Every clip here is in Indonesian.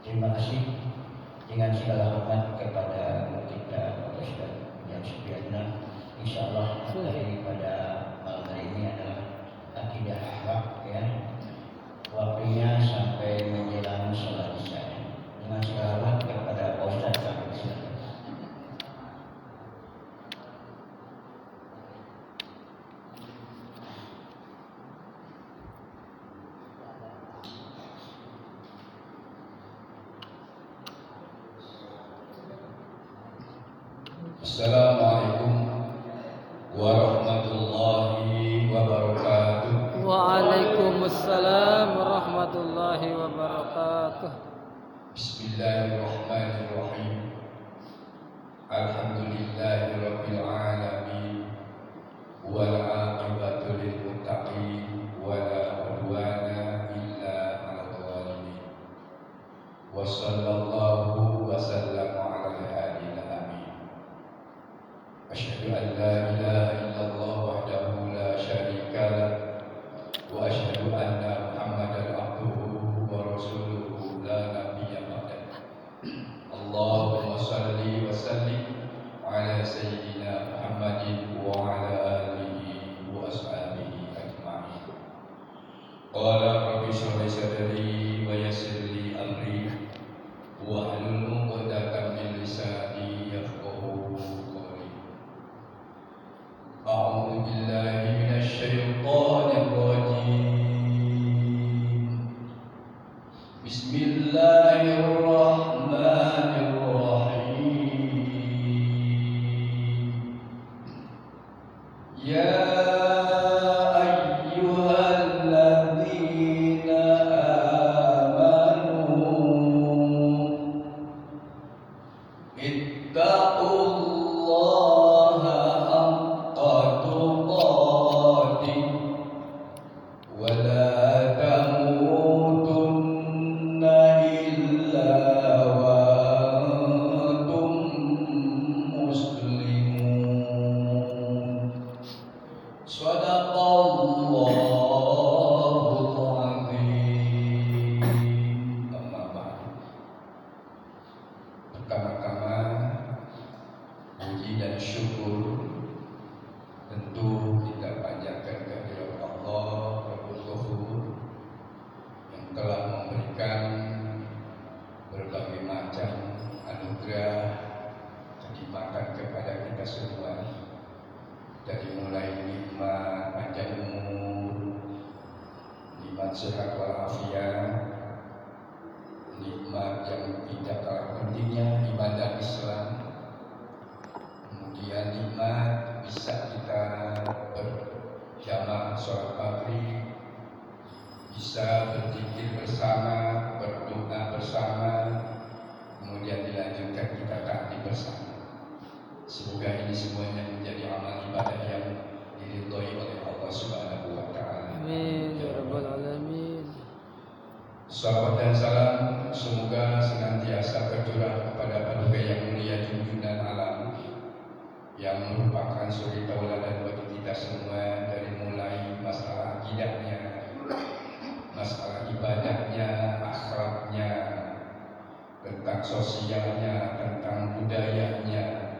Terima kasih dengan segala hormat kepada kita Ustaz yang sebenarnya insyaallah daripada malam hari ini adalah akidah akhlak ya. Waktunya sampai menjelang sholat isya. Dengan segala hormat kepada Ustaz Ustaz. Assalamualaikum warahmatullahi wabarakatuh. Waalaikumsalam warahmatullahi wabarakatuh. Bismillahirrahmanirrahim. Alhamdulillahirabbil alamin. Wal 'aqibatu lil muttaqin wa la 'udwana illa 'alal zalimin. Wa sallallahu wa sallama 'alal hadil amin. Asyhadu an la ilaha illallah wahdahu la syarika lah wa asyhadu anna Muhammadan abduhu wa rasuluhu la nabiyya ba'dah. Allahumma shalli wa sallim ala sayyidina Muhammadin wa ala alihi wa ashabihi ajma'in. Qala rabbi shrah li sadri wa yassir li amri wa hlul 'uqdatam min lisani yafqahu qawli. A'udzu billahi minasy syaithanir rajim. Bismillahirrahmanirrahim. Ya ayyuhalladzina amanu ittaqullaha haqqa tuqatih wa la tamutunna illa wa antum muslimun. Shadaqallahul azim. Amma ba'du. Pertama-tama puji dan syukur tentu kita panjatkan kehadirat Allah Rabbul Ghafur yang telah memberikan berbagai macam anugerah kenikmatan kepada kita semua, dari mulai nikmat panjang umur, nikmat sehat walafiat, nikmat yang tidak kalah pentingnya ibadah Islam, kemudian nikmat bisa kita berjamaah sholat maghrib, bisa berzikir bersama, berdoa bersama, kemudian dilanjutkan kita taati bersama. Semoga ini semuanya menjadi amal ibadah yang diridhoi oleh Allah Subhanahu wa taala. Amin ya rabbal alamin. Salawat dan salam semoga senantiasa tercurah kepada paduka yang mulia junjungan alam, yang merupakan suri tauladan bagi kita semua, dari mulai masalah akidahnya, masalah ibadahnya, akhlaknya, tentang sosialnya, tentang budayanya,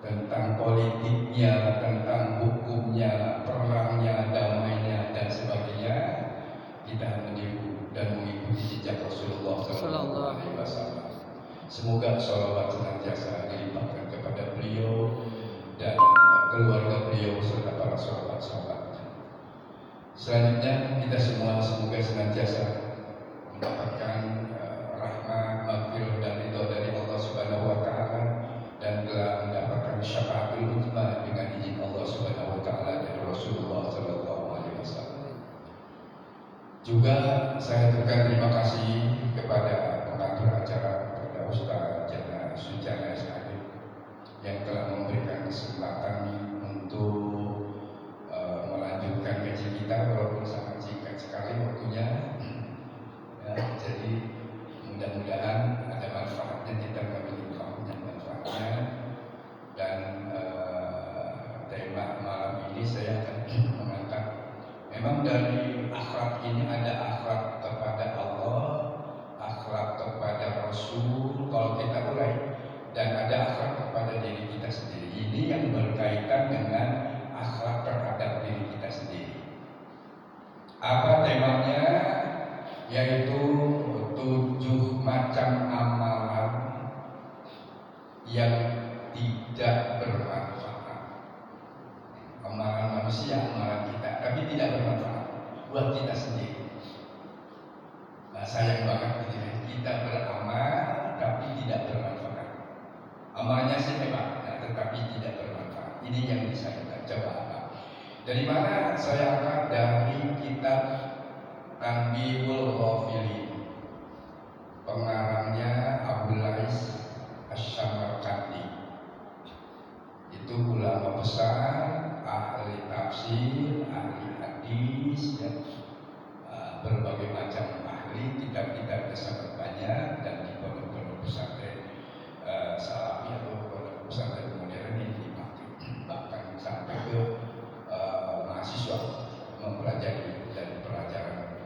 tentang politiknya, tentang hukumnya, perangnya, damainya, dan sebagainya, kita meniru dan mengikuti jejak Rasulullah SAW. Semoga sholawat senantiasa dilimpahkan kepada beliau dan keluarga beliau serta para sahabat-sahabatnya. Selanjutnya kita semua semoga senantiasa mendapatkan rahmat, maghfirah dan ridha dari Allah Subhanahu wa taala dan telah mendapatkan syafaatul uzma dengan izin Allah Subhanahu wa taala dan Rasulullah sallallahu alaihi wasallam. Juga saya aturkan terima kasih kepada pengatur acara, kepada Ustaz Jana Sujana SAD yang telah memberikan kesempatan untuk melanjutkan kaji kita walaupun sangat singkat sekali waktunya. Ya, jadi mudah-mudahan ada manfaatnya, kita memiliki manfaatnya. Dan tema malam ini saya akan mengangkat, memang dari akhlak ini ada akhlak kepada Allah, akhlak kepada Rasul kalau kita mulai, dan ada akhlak kepada diri kita sendiri. Ini yang berkaitan dengan akhlak terhadap diri kita sendiri. Apa temanya? Yaitu 7 macam amalan yang tidak bermanfaat. Amalan manusia, amalan kita, tapi tidak bermanfaat buat kita sendiri. Nah, sayang banget gitu ya, kita beramal tapi tidak bermanfaat. Amalnya sih hebat, nah, tetapi tidak bermanfaat. Ini yang bisa kita coba. Dari mana saya angkat? Dari kitab Tanbihul Ghafilin, pengarangnya Abu Lais Asy-Syamarqandi. Itu ulama besar, ahli tafsir, ahli hadis, ya, berbagai macam ahli. Kitab-kitabnya sangat banyak dan di pondok-pondok pesantren salafi atau pondok pesantren modern ini dipakai, bahkan sampai ke mahasiswa mempelajari dari pelajaran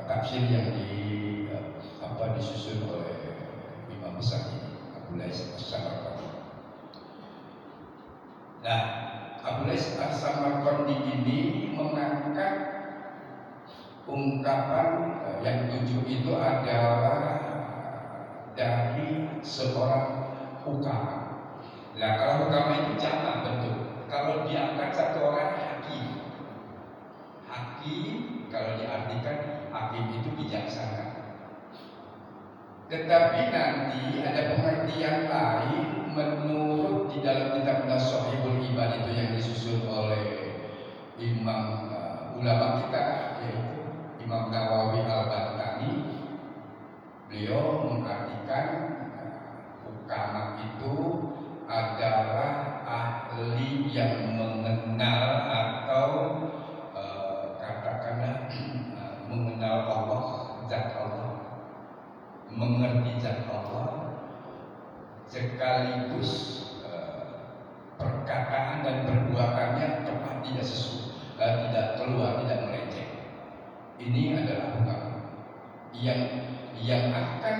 tafsir yang disusun oleh imam besar ini, Abu Lais Asy-Syamarqandi. Nah, Abu Lais Asy-Syamarqandi ini mengangkat ungkapan yang 7 itu adalah dari seorang hukama. Nah, kalau hukama itu jamak bentuk. Kalau diangkat satu orang hakim. Hakim kalau diartikan hakim itu bijaksana. Tetapi nanti ada pengertian lain menurut di dalam kitab Shahihul Iman itu yang disusun oleh imam ulama kita, yaitu Imam Nawawi Al-Bantani. Beliau mengartikan hukama itu adalah ahli yang mengenal atau katakanlah mengenal Allah, zat Allah, mengerti zat Allah, sekaligus perkataan dan perbuatannya tepat, tidak sesuai, tidak keluar, tidak melenceng. Ini adalah hukama yang akan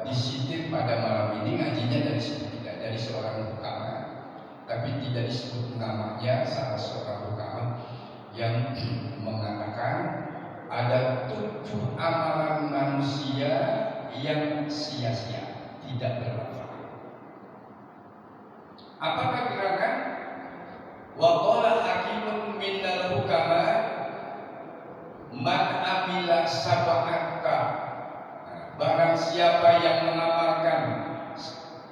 disitir pada malam ini. Ngajinya dari situ, tidak dari seorang hukama, tapi tidak disebut namanya, salah seorang hukama yang mengatakan ada 7 amalan manusia yang sia-sia, tidak bermanfaat. Apakah gerakan? Wa qala hakimun minal hukama man amila sab'ata. Barang siapa yang mengamalkan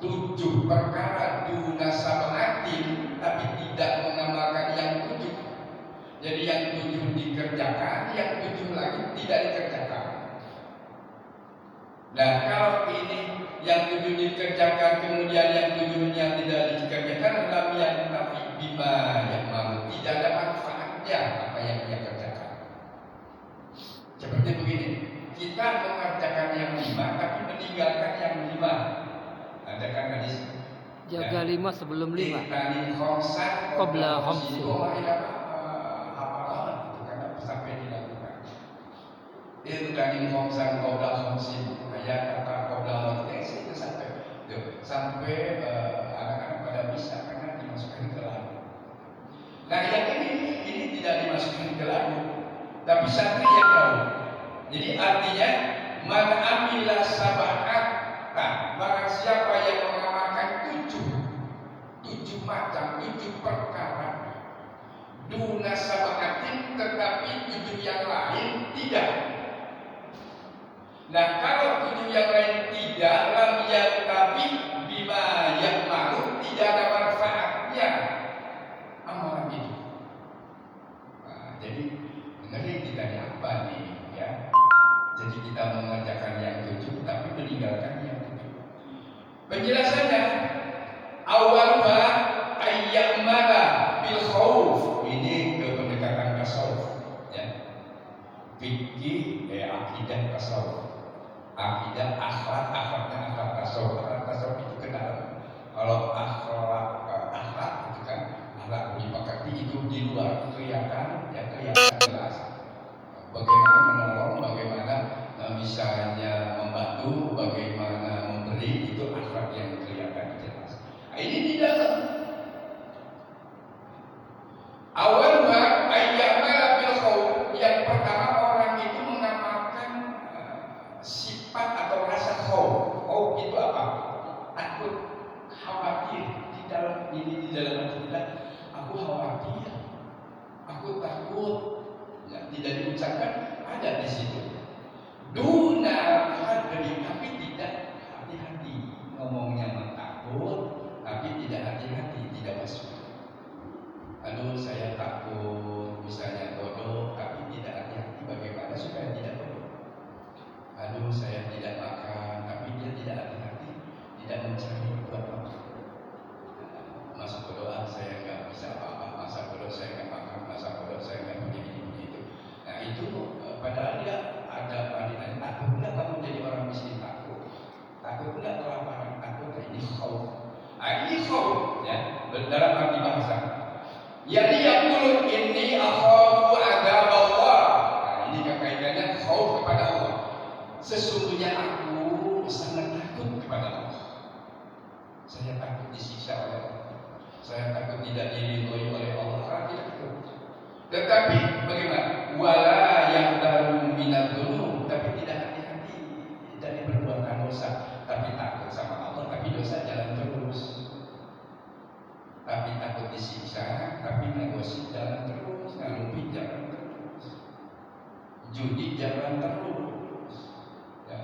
7 perkara duna sab'atin, tapi tidak mengamalkan yang 7. Jadi yang 7 dikerjakan, yang 7 lagi tidak dikerjakan. Nah, kalau ini yang 7 dikerjakan, kemudian yang 7-nya tidak dikerjakan, lam yang nafi bima yang mau, tidak ada manfaatnya apa yang dia kerjakan. Seperti begini, kita mengerjakan yang 5 tapi meninggalkan yang 5. Ada kan hadis? Jaga 5 sebelum 5. Qabla khamsin. Sampai dilakukan. Itu kan khamsan qabla khamsin. Ya kata qabla mautin sampai anak-anak pada bisa karena dimasukkan ke lagu. Nah yang ini tidak dimasukkan ke lagu, tapi santri yang tahu. Jadi artinya man amila sab'at, nah, barang siapa yang mengamalkan tujuh macam, 7 perkara, duna sab'atin, tetapi 7 yang lain tidak. Nah kalau 7 yang lain tidak, lam yantafi bima ya'malu, tidak ada manfaatnya amalan itu. Nah, jadi dengerin kita ini apa nih ya? Jadi kita mengerjakan yang 7 tapi meninggalkan yang 7. Penjelasannya awalnya ayyamala bil khauf, ini ke pendekatan tasawuf ya. Fikih akidah tasawuf. Akidah akhlaknya akhlak tasawuf itu ke dalam. Kalau akhlak itu kan akhlak dimengerti itu di luar, kelihatan jelas. Bagaimana menolong, bagaimana misalnya membantu, bagaimana memberi, itu akhlak yang kelihatan jelas. Nah, ini di dalam. Awalnya ayyamala bil khauf, yang pertama orang itu mengamalkan sifat atau rasa khauf. Khauf itu apa? Takut, khawatir. Di dalam hati kita, aku khawatir, aku takut. Ya, tidak diucapkan, ada di situ. Duna hadri, tapi tidak hati-hati. Ngomongnya takut, tapi tidak hati-hati, tidak masuk. Aduh, saya takut, misalnya bodoh, tapi tidak hati-hati. Bagaimana supaya tidak bodoh? Aduh, saya tidak makan, tapi dia tidak hati-hati, tidak mencari buat apa. Masa bodoh, saya nggak bisa apa-apa. Masa bodoh saya nggak makan, masa bodoh saya nggak begini-begitu. Nah itu padahal dia ada padinan. Takut nggak kamu jadi orang miskin? Takut nggak kelaparan? Takut. Ini khauf. Ini khauf ya, dalam arti bahasa. Jadi yaqulu inni akhafu adzab Allah. Nah, ini kaitannya khauf kepada Allah. Sesungguhnya aku sangat takut kepada Allah. Saya takut disiksa oleh Allah. Saya takut tidak diridhoi oleh Allah. Tidak takut. Tetapi bagaimana? Wala yahdaru minadz-dzunub, tapi tidak hati-hati dari perbuatan dosa. Tapi takut sama Allah, tapi dosa jalan terus. Tapi takut disiksa, tapi negosi jalan terus, ngalumi jalan terus, judi jalan terus, ya.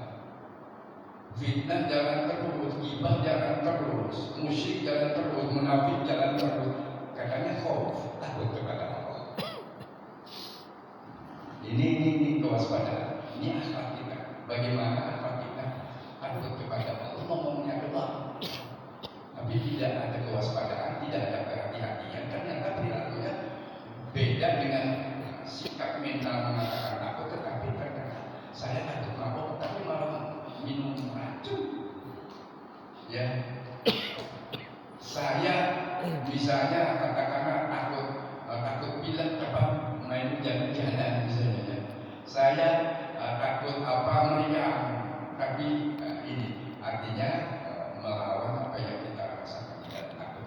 Fitnah jalan terus, ghibah jalan terus, musyrik jalan terus, munafik jalan terus. Katanya khauf, takut kepada Allah. Ini kewaspadaan. Ini akhlak kita. Bagaimana akhlak kita? Takut kepada Allah, ngomongnya doang, tapi tidak ada kewaspadaan, tidak ada kehati-hatian. Ternyata perilakunya beda dengan sikap mental mengatakan takut, tetapi ternyata saya takut mabuk, tapi malah minum racun. Ya, saya misalnya katakanlah takut bilang apa main jalan-jalan misalnya. Saya takut meriang, tapi ini artinya melawan apa yang kita rasakan dan takut.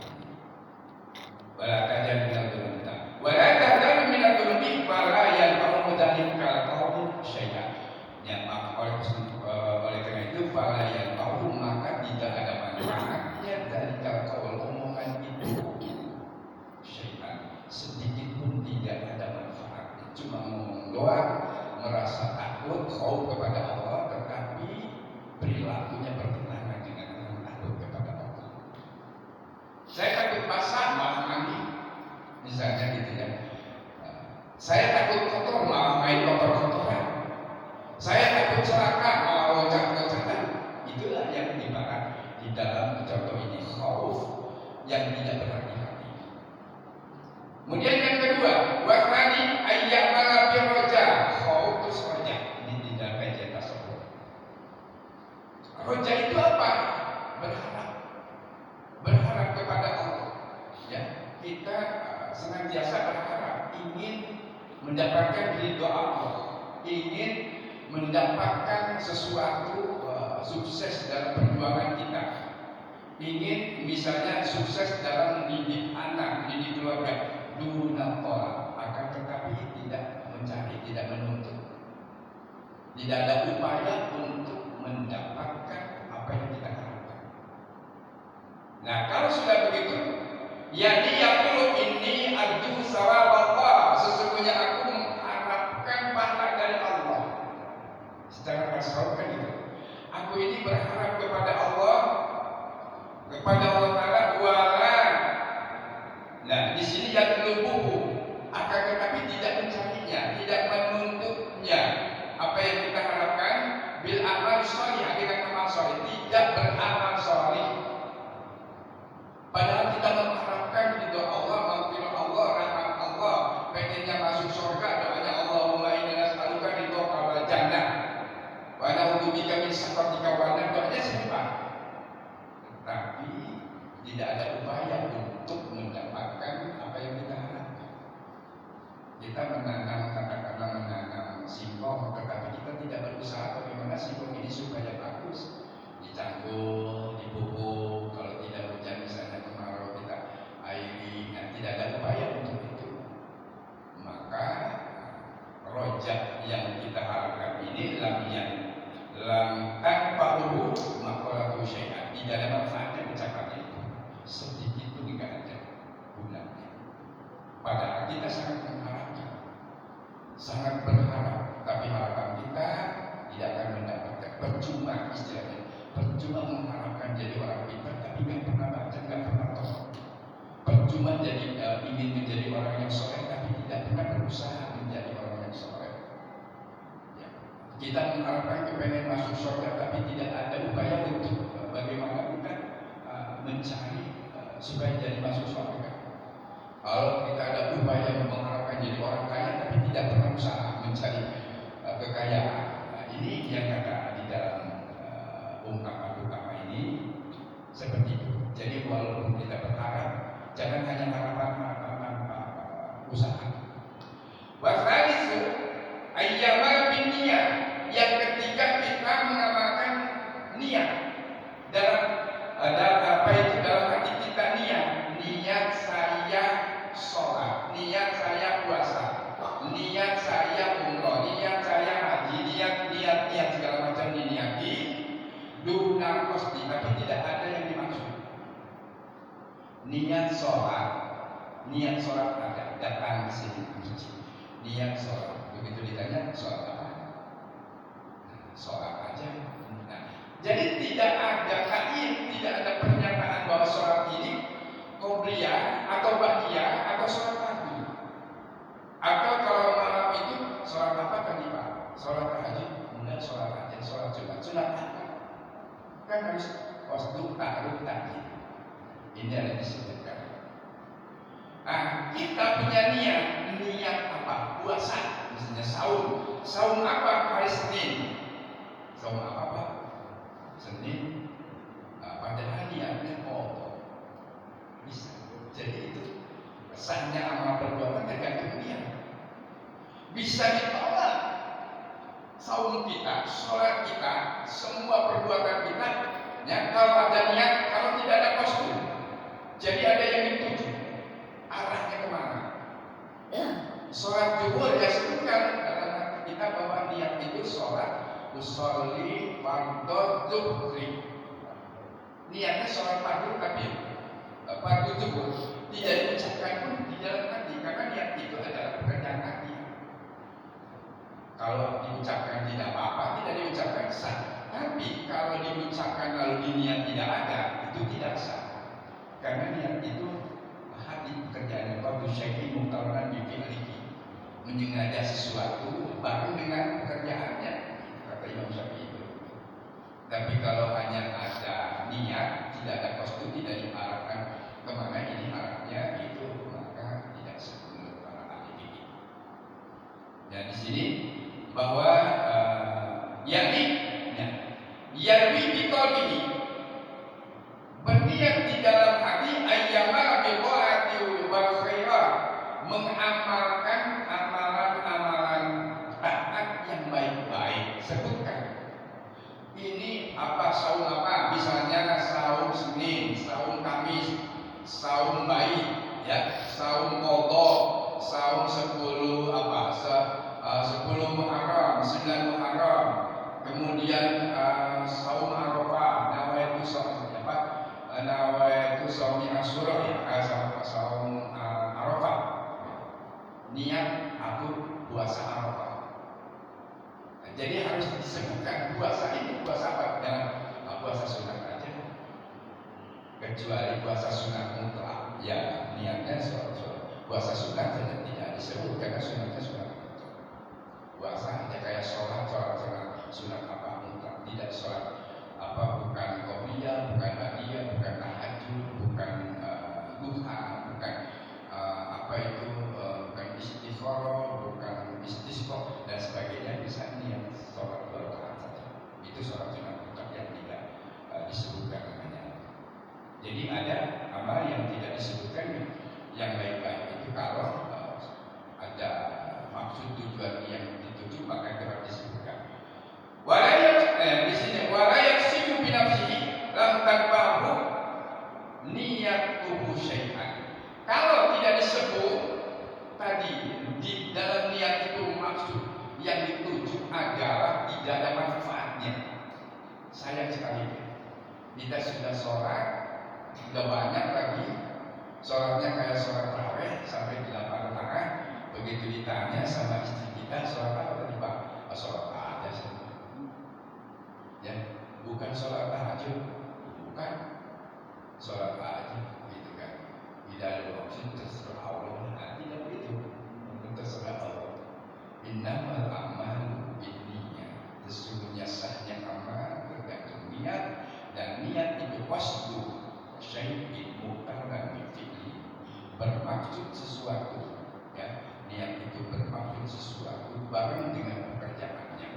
Wala tajal minadz-dzunubi. Wala tajal minadz-dzunubi fala yanfa'u dzalika al-qawlu syai'an. Ya, oleh karena itu fala yanfa'u, maka tidak ada manfaatnya dari qaul omongan itu syai'an. Sedikit pun tidak ada manfaatnya. Cuma ngomong doang, merasa takut, khauf kepada Allah, tetapi perilakunya bertentangan dengan takut kepada Allah. Saya takut basah, malah mandi, misalnya gitu ya. Saya takut kotor, malah main kotor-kotoran. Saya takut celaka, malah loncat-loncatan. Itulah yang dibahas di dalam contoh ini, khauf yang tidak berhati-hati. Kemudian yang kedua, wasani ayyamala birroja, khauf itu roja. Ini tidak kajian tasawuf. Roja itu apa? Berharap kepada Allah. Ya, kita senantiasa berharap, ingin mendapatkan ridho Allah, ingin mendapatkan sesuatu sukses dalam perjuangan kita. ingin misalnya sukses dalam mendidik anak, mendidik keluarga, dunaqola, akan tetapi tidak mencari, tidak menuntut, tidak ada upaya untuk mendapatkan apa yang kita harapkan. Nah, kalau sudah begitu, yani yaqulu inni arju sawaballah, sesungguhnya aku mengharapkan pahala dari Allah. Secara kasar kan itu. Aku ini berharap kepada Allah Taala wala. Nah, di sini yang lubuhu, akan tetapi tidak mencarinya, tidak menuntutnya. Apa yang kita harapkan bil amal sholih, dengan amal sholih, tidak beramal sholih. Padahal kita mengharapkan ridho Allah, maghfirah Allah, rahmat Allah, pengennya masuk surga, doanya Allahumma inni nas'aluka ridhoka wal jannah wa na'udzubika min sakhatika wan nar, doanya simpel. Tapi tidak ada upaya untuk mendapatkan apa yang kita harapkan. Kita menanam, katakanlah menanam singkong, tetapi kita tidak berusaha bagaimana singkong ini supaya bagus, dicanggul, dipupuk, kalau tidak hujan misalnya kemarau kita airi, tidak ada upaya untuk itu. Maka rojak yang kita harapkan ini lam tanfa'uhu maqalatu syai'an, tidak ada manfaatnya ucapannya itu, sedikit pun tidak ada gunanya. Padahal kita sangat mengharapkan, sangat berharap, tapi harapan kita tidak akan mendapatkan. Percuma istilahnya, percuma mengharapkan jadi orang pintar tapi nggak pernah baca, nggak pernah tahu. Percuma jadi ingin menjadi orang yang soleh tapi tidak pernah berusaha menjadi orang yang soleh. Ya. Kita mengharapkan kepengen masuk surga tapi tidak ada upaya untuk bagaimana kita mencari supaya jadi masuk surga. Kalau kita ada upaya mengharapkan jadi orang kaya tapi tidak pernah usaha mencari kekayaan, nah, ini yang kata di dalam ungkapan utama ini seperti itu. Jadi walaupun kita berharap, jangan hanya harapan usaha. Wasalisu ayyamal bin niyat, yang ketiga kita mengamalkan niat dalam apa itu, dalam hati kita niat saya sholat, niat saya puasa, niat saya umroh, niat saya haji, niat segala macam diniati, duna qasdi, tapi tidak ada yang dimaksud. Niat sholat ada, datang ke sini niat sholat, begitu ditanya sholat apa? Sholat aja. Nah, jadi tidak ada kaid, tidak ada pernyataan bahwa sholat ini qobliyah atau ba'diyah atau sholat pagi. Atau kalau malam itu sholat apa tadi Pak? Sholat tahajud? Enggak, sholat aja, sholat sunat apa? Kan harus qasdu ta'aruf tadi. Ini ada disebutkan. Nah, kita punya niat apa? Puasa, misalnya saum apa? Hari Senin. Saum apa Pak? Senin. Padahal niatnya bisa. Jadi itu pesannya amal perbuatan tergantung niat. Bisa ditolak saum kita, sholat kita, semua perbuatan kita, ya, kalau ada niat, kalau tidak ada kostum. Jadi ada yang dituju, arahnya kemana? Sholat zuhur ya sebutkan dalam hati kita bahwa niat itu sholat usolli fardhu zuhri. Niatnya sholat fardu tapi fardu zuhur tidak diucapkan pun di dalam hati, karena niat itu adalah pekerjaan hati. Kalau diucapkan tidak apa-apa, tidak diucapkan sah. Tapi kalau diucapkan lalu diniat tidak ada, itu tidak sah. Karena niat itu hati pekerjaan fardu syai'in muqtarran bi fi'lihi, menyengaja sesuatu baru dengan pekerjaannya, kata Imam Syafi'i itu. Tapi kalau hanya ada niat, tidak ada kostum, tidak diarahkan kemana ini arahnya itu, maka tidak sah menurut para ahli fikih. Ya, di sini bahwa yarwi biqalbihi, berniat di dalam hati ayyamal biqaati wal khairat, mengamalkan amalan-amalan taat yang baik-baik. Sebutkan ini apa, saum apa, misalnya saum Senin, saum baik, ya, saum qadha, saum 10 10 Muharram, 9 Muharram, kemudian saum Arafah, nawaitu saum Asyura, saum Arafah. Niat aku puasa Arafah. Jadi harus disebutkan puasa ini puasa apa? Jangan puasa sunat aja. Kecuali puasa sunat mutlak, ya niatnya puasa sunat tidak disebut karena sunatnya sunat mutlak. Puasa hanya kayak sholat sunat apa mutlak, tidak sholat bukan qobliyah, bukan ba'diyah, bukan tahajud, bukan duha, bukan bukan istikharah, bukan istisqa dan sebagainya, bisa niat sholat 2 rakaat saja. Itu sholat sunat mutlak yang tidak disebutkan namanya. Jadi ada amal yang tidak disebutkan yang baik-baik itu kalau ada maksud tujuan yang dituju maka itu harus disebutkan. Di sini walayak sifu binafsihi lam tanfa'u niyatuhu syai'an. Kalau tidak disebut tadi di dalam niat itu maksud yang dituju adalah tidak ada manfaatnya. Sayang sekali kita sudah sholat, sudah banyak lagi sholatnya kayak sholat tarawih sampai 8 rakaat. Begitu ditanya sama istri kita sholat apa tadi Pak? Sholat aja sih. Ya, bukan sholat tahajud, bukan sholat aja, gitu kan? Tidak ada maksud terserah Allah, tidak begitu. Terserah Allah. Innamal a'malu binniyat. Sesungguhnya sahnya amal tergantung niat, dan niat itu qasdu syai'in muqtarnan bi fi'li, bermaksud sesuatu, ya. Niat itu bermaksud sesuatu bareng dengan pekerjaannya.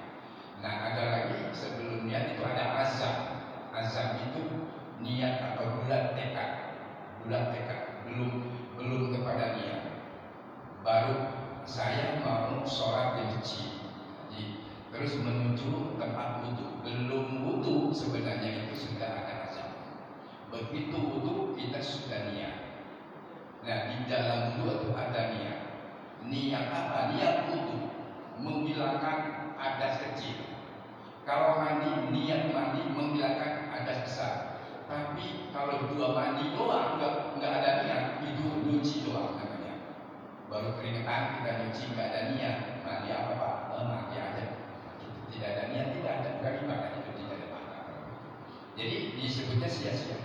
Nah, ada lagi sebelum niat itu ada azam. Azam itu niat atau bulat tekad. Belum kepada niat. Baru saya mau sholat di masjid, terus menuju tempat wudu. Belum wudu sebenarnya itu sudah ada azam. Begitu wudu kita sudah niat. Nah, di dalam wudu itu ada niat. Niat apa? Niat wudu, menghilangkan hadas kecil. Kalau mandi, niat mandi menghilangkan hadas besar. Tapi kalau 2 mandi doang, nggak ada niat, itu nyuci doang namanya. Baru keringetan kita nyuci, nggak ada niat. Mandi apa Pak? Mandi aja. Tidak ada niat, tidak ada, bukan ibadah, itu tidak ada makna. Jadi disebutnya sia-sia.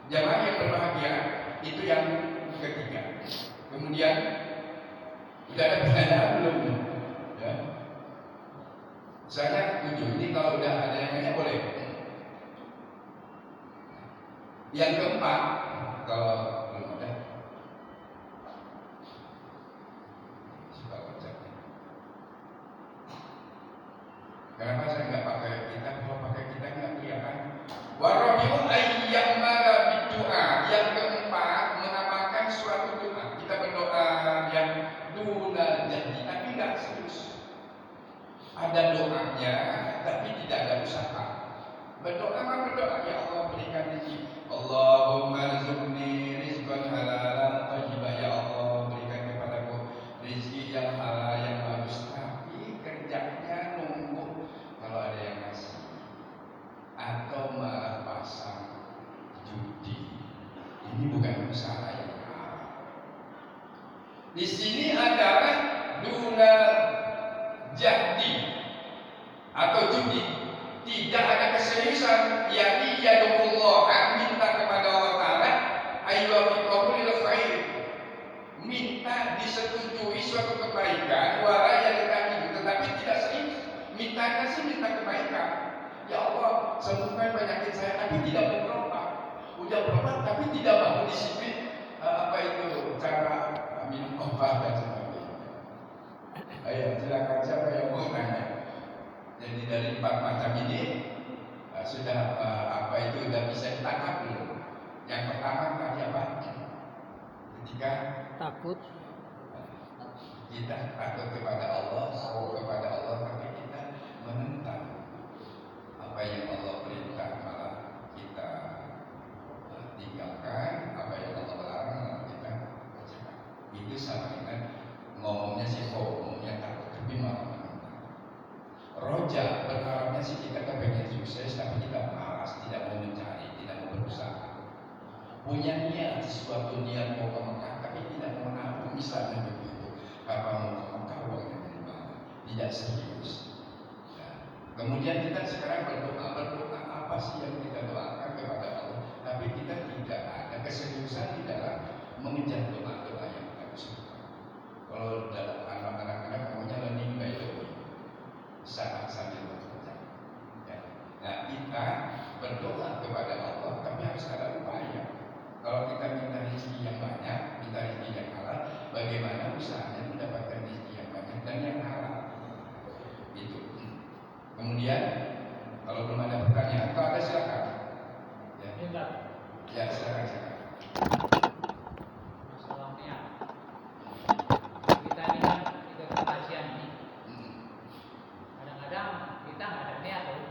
Jamaah yang berbahagia itu yang ketiga. Kemudian sudah ada pertanyaan belum? Ya. Saya setuju. Ini kalau udah ada yang nanya boleh. Yang keempat, kalau belum ada, coba baca. Kenapa saya nggak pakai kitab? Kalau pakai kitab nggak kelihatan. Warabiul ayyamala bidu'a. Yang keempat, mengamalkan suatu doa. Kita berdoa yang duna janji, tapi nggak serius. Ada doanya, tapi tidak ada usaha. Berdoa ya Allah berikan rezeki. Allahumma rizqni rizqan halalan thayyiban, ya Allah berikan kepadaku rezeki yang halal yang bagus. Tapi kerjanya nunggu kalau ada yang ngasih, atau malah pasang judi. Ini bukan usaha yang halal. Di sini adalah duna jadi atau judi, tidak ada keseriusan, yakni yadullah, minta kepada Allah Ta'ala ayyuhafiqahu lil khair, minta disetujui suatu kebaikan, wala yadkani, tetapi tidak serius. Mintanya sih minta kebaikan, ya Allah sembuhkan penyakit saya, tapi tidak mau berobat. Udah berobat tapi tidak mau disiplin cara minum obat dan sebagainya. Ayo silakan, siapa yang mau nanya? Jadi dari 4 macam ini sudah sudah bisa ditangkap belum? Yang pertama tadi apa? Ketika Takut. Kita takut kepada Allah, kepada Allah, tapi kita menentang apa yang Allah perintah, malah kita tinggalkan apa yang punya niat sesuatu niat mau ke Mekah tapi tidak mau nabung misalnya begitu, kapan mau ke Mekah uangnya dari mana, tidak serius. Nah, kemudian kita sekarang berdoa apa sih yang kita doakan kepada Allah, tapi kita tidak ada keseriusan di dalam mengejar doa-doa yang kita usahakan. Kalau dalam anak-anak maunya learning by doing, saat sambil bekerja. Ya. Nah, kita berdoa kepada Allah, tapi harus ada upaya. Kalau kita minta rezeki yang banyak, minta rezeki yang halal, bagaimana usahanya mendapatkan rezeki yang banyak dan yang halal? Itu. Kemudian, kalau belum ada pertanyaan, kalau ada silakan. Ya, ya silakan. Masalahnya kita ini kan ikut pengajian ini. Kadang-kadang kita nggak ada niat tuh,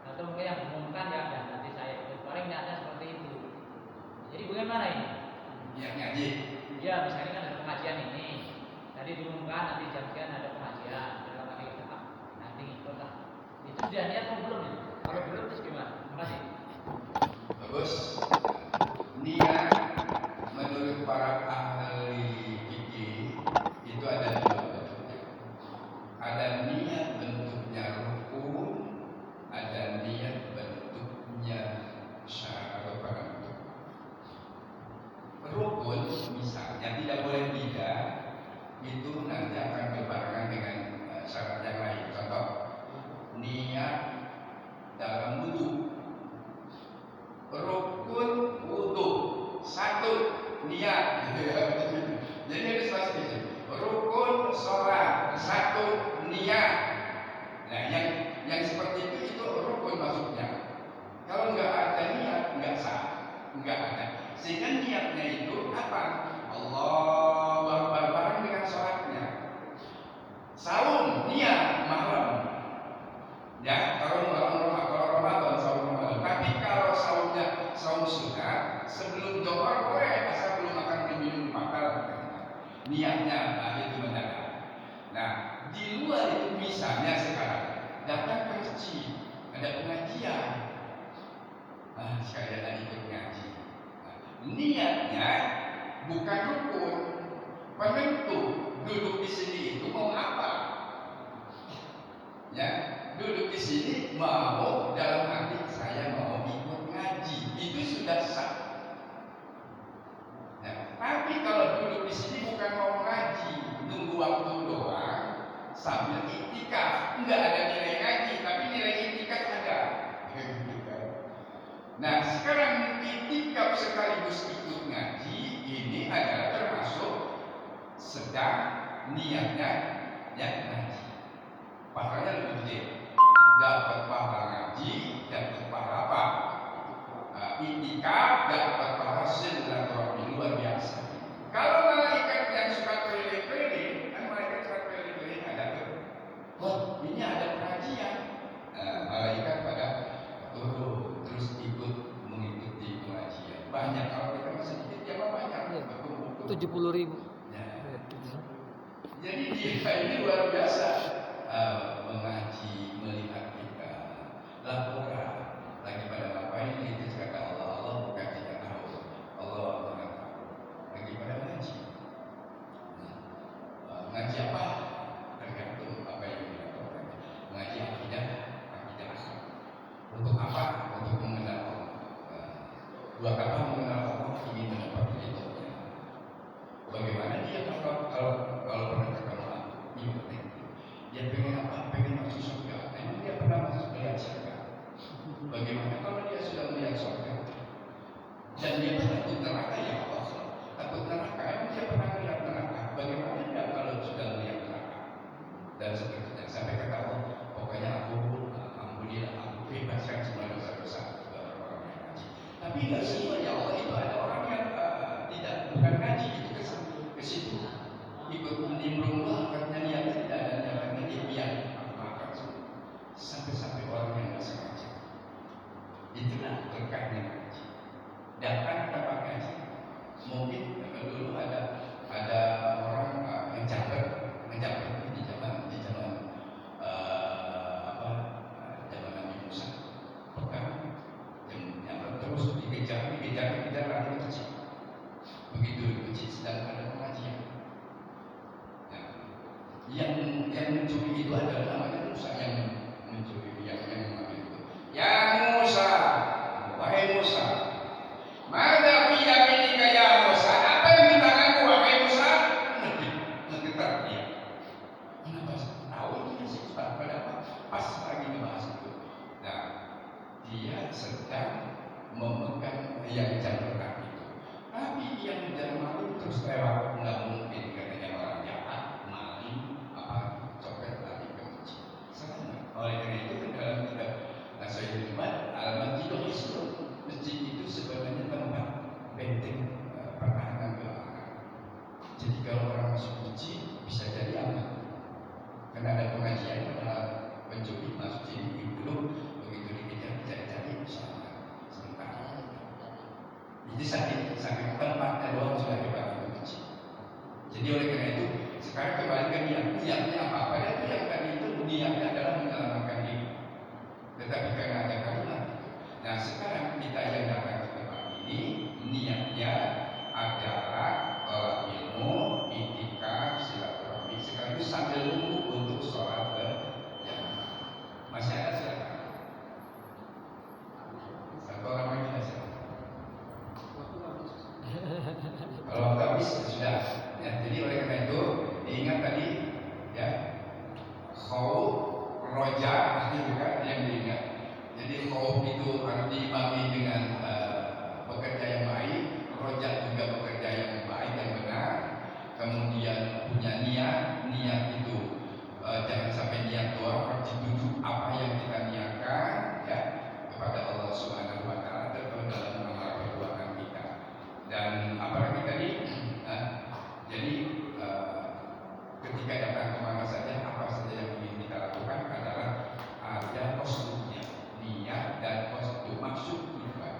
atau mungkin yang mengumumkan ya dan nanti saya ikut, paling niatnya seperti itu. Jadi bagaimana ini? Niat ngaji. Ya misalnya kan ada pengajian ini, tadi diumumkan nanti jam sekian ada pengajian, dalam lagi kita nanti ikut lah. Itu sudah niat atau belum ya? Kalau belum terus gimana? Terima kasih. Bagus. Niat menurut para ahli fikih itu ada dua bentuknya. Ada niat bentuknya rukun, ada niat bentuknya syarat atau penentu. Rukun misalnya tidak boleh tidak, itu nanti akan berbarengan dengan syarat yang lain. Contoh, niat dalam wudu. Rukun wudu satu niat, gitu ya. Jadi harus pasti rukun sholat satu niat. Nah, yang seperti itu rukun maksudnya. Kalau nggak ada niat nggak sah, nggak ada. Sehingga niatnya itu apa? Allahu Akbar bareng dengan sholatnya. Saum niat malam. Ya, kalau Ramadan saum Ramadan. Tapi kalau saumnya saum sunat sebelum zuhur boleh asal belum makan minum makan. Niatnya itu mendadak. Nah, di luar itu misalnya sekarang datang ke masjid, ada pengajian. Sekalian lagi ikut ngaji. Niatnya bukan rukun, penentu. Duduk di sini itu mau apa? Ya, duduk di sini mau dalam hati saya mau ikut ngaji, itu sudah sah. Nah, tapi kalau duduk di sini bukan mau ngaji, nunggu waktu doang, sambil iktikaf, enggak ada nilai ngaji, tapi nilai iktikaf ada. Nah, sekarang iktikaf sekaligus ikut ngaji, ini adalah termasuk sedang niatnya ya ngaji. Pahalanya lebih gede. Dapat pahala ngaji, dapat pahala apa? Iktikaf, dapat pahala silaturahmi luar biasa. Kalau malaikat yang suka keliling-keliling, kan malaikat suka keliling-keliling ada tuh. Oh, ini ada pengajian. Malaikat pada turun terus ikut mengikuti pengajian. Banyak, kalau kita masih sedikit ya banyak. 70.000. Ya. Jadi dia ini luar biasa. Mengaji, melihat kita, laporan lagi pada ngapain itu kata Allah bukan tidak tahu, Allah mengatakan lagi pada ngaji. Ngaji apa? Tergantung apa yang dilakukan. Ngaji akidah akhlak. Untuk apa? Untuk mengenal Allah. Dua kata mengenal Allah ingin mendapat ridhonya. Bagaimana dia kalau pernah ketemu Allah? Dia pengen apa? Pengen masuk surga. Emang dia pernah masuk melihat surga? Bagaimana kalau dia sudah melihat surga? Dan dia takut neraka ya Allah. Takut neraka. Emang dia pernah melihat neraka? Bagaimana dia kalau sudah melihat neraka? Dan seterusnya sampai kata Allah, pokoknya aku alhamdulillah aku bebaskan semua dosa-dosa orang yang ngaji. Tapi tidak semua ya Allah, itu ada orang yang bukan ngaji itu ke situ ikut menimbrung doa karena niatnya tidak ada niatnya dia biar makan sampai orang yang nggak sengaja. Itulah berkahnya ngaji. Datang tanpa ngaji. Mungkin dulu ada orang mencapai di zaman zaman Nabi Musa. Pegang yang terus dikejar yang jam berapa itu. Tapi yang jam malam terus lewat nggak mungkin katanya orang jahat, maling, copet lari ke masjid. Salah nggak? Oleh karena itu dalam kitab Nasihat Jumat al-Masjidul Islam, masjid itu sebenarnya tempat benteng pertahanan keuangan. Jadi kalau orang masuk masjid bisa jadi aman. Karena ada pengajian pencuri masuk sini belum begitu dikejar cari-cari sama sementara. Jadi sakit tempatnya doang sudah dibagi ke masjid. Jadi oleh karena itu sekarang kembali ke niatnya apa? Padahal itu yang tadi itu niatnya adalah menyelamatkan diri. Tetapi karena ada kalimat itu. Nah sekarang kita yang datang ke tempat ini niatnya adalah ilmu, itikaf, silaturahmi sekaligus sambil nunggu untuk sholat berjamaah. Masih ada silakan. Satu orang lagi tidak silakan. Kalau habis sudah. Ya, jadi oleh karena itu diingat tadi ya khauf, roja itu kan yang diingat. Jadi khauf itu harus diimbangi dengan bekerja yang baik, roja juga bekerja yang baik dan benar. Kemudian punya niat itu jangan sampai niat doang, harus dituju apa yang kita niatkan ya kepada Allah Subhanahu Wa Taala terutama dalam amal perbuatan kita. Dan apalagi tadi, jadi ketika datang kemana saja, apa saja yang ingin kita lakukan adalah ada kostumnya, niat dan kostum maksud kita.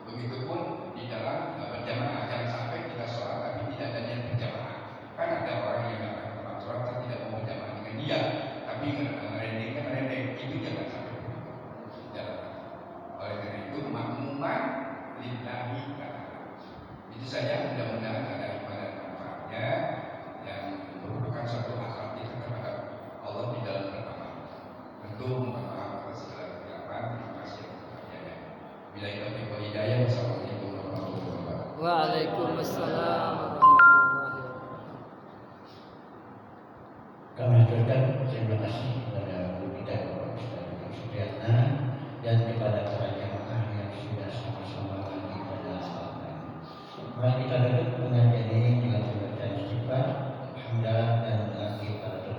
Begitupun di dalam berjamaah, jangan sampai kita sholat tapi tidak ada niat berjamaah. Kan ada orang yang datang ke tempat sholat saya tidak mau berjamaah dengan dia, tapi merendeng itu jangan sampai begitu. Oleh karena itu makmuman lillahi ta'ala. Itu saja, mudah-mudahan ada ibadah manfaatnya yang merupakan suatu akhlak kita kepada Allah di dalam beramal. Tentu mohon maaf atas segala kesilapan. Terima kasih atas bila itu wa hidayah. Wassalamualaikum warahmatullahi wabarakatuh. Waalaikumsalam warahmatullahi wabarakatuh. Kami aturkan terima kasih kepada guru kita Bapak Ustaz Supriyatna dan kepada para jamaah yang sudah sama-sama hadir pada saat ini. Mari kita duduk pengajian ini dengan membaca istighfar, hamdalah dan akhir kata.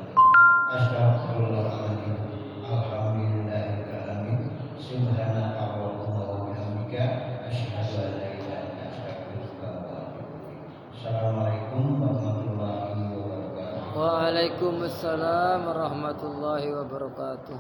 Astagfirullahaladzim. Alhamdulillahirabbil alamin. Subhanakallahumma wa bihamdika asyhadu an la ilaha illa anta astaghfiruka wa atubu ilaik. Assalamualaikum warahmatullahi wabarakatuh. Waalaikumsalam warahmatullahi wabarakatuh.